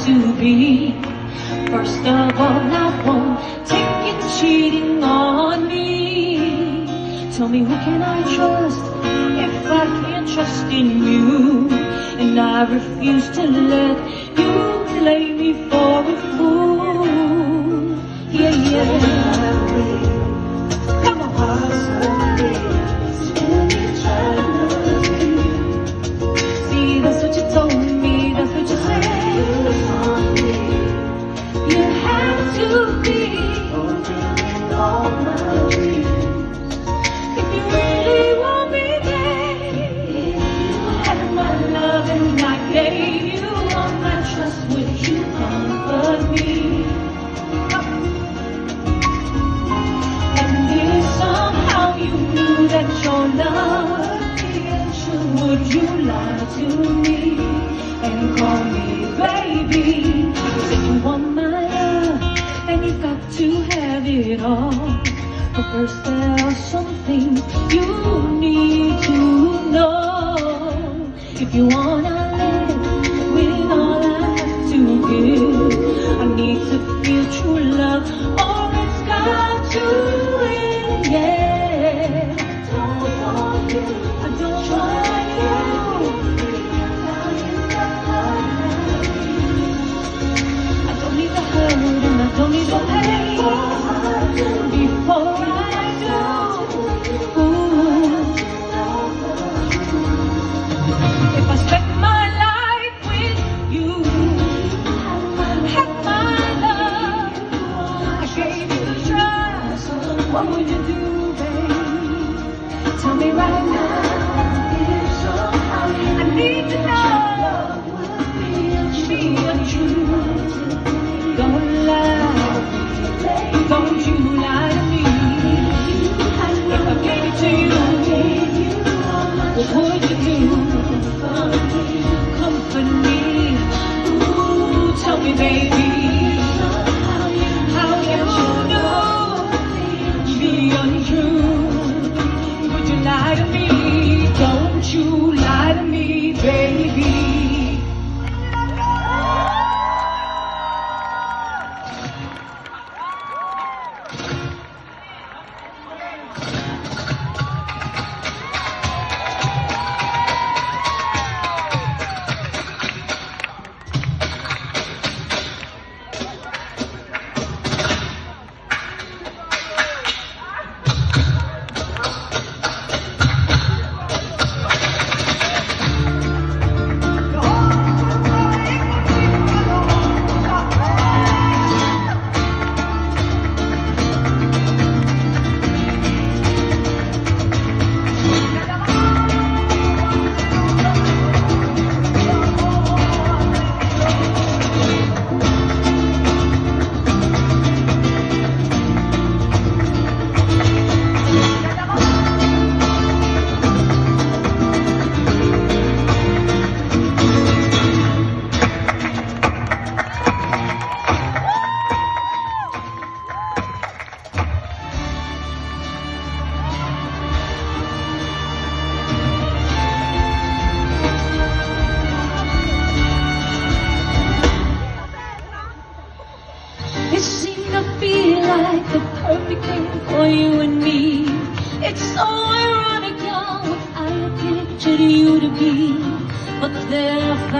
to be. First of all, I won't take you cheating on me. Tell me, who can I trust if I can't trust in you? And I refuse to let you play me for a fool. Yeah, yeah. Come on. See, that's what you told me, that's what you said. You have to be all my dreams. If you really want me, babe, have my love and I gave you all my trust. Would you comfort me? And if somehow you knew that your love would be untrue, would you lie to me and call me baby? If you want my love, then you've got to have it all. But first there are some things you need to know. If you wanna live with all I have to give, I need to feel true love, or it's got to end. Yeah, I don't want you. I don't need the hurt and I don't need the pain before I do. Ooh. If I spent my life with you, had my love, I gave you the trust, what would you do, babe? Tell me right now. I need to know. Be untrue. Don't lie. Don't you lie to me. If I gave it to you, what would you do? Comfort me. Ooh, tell me, baby, how you know be untrue. Would you lie to me? Don't you lie to me, baby. Like the perfect thing for you and me. It's so ironic, how I pictured you to be, but there are facts.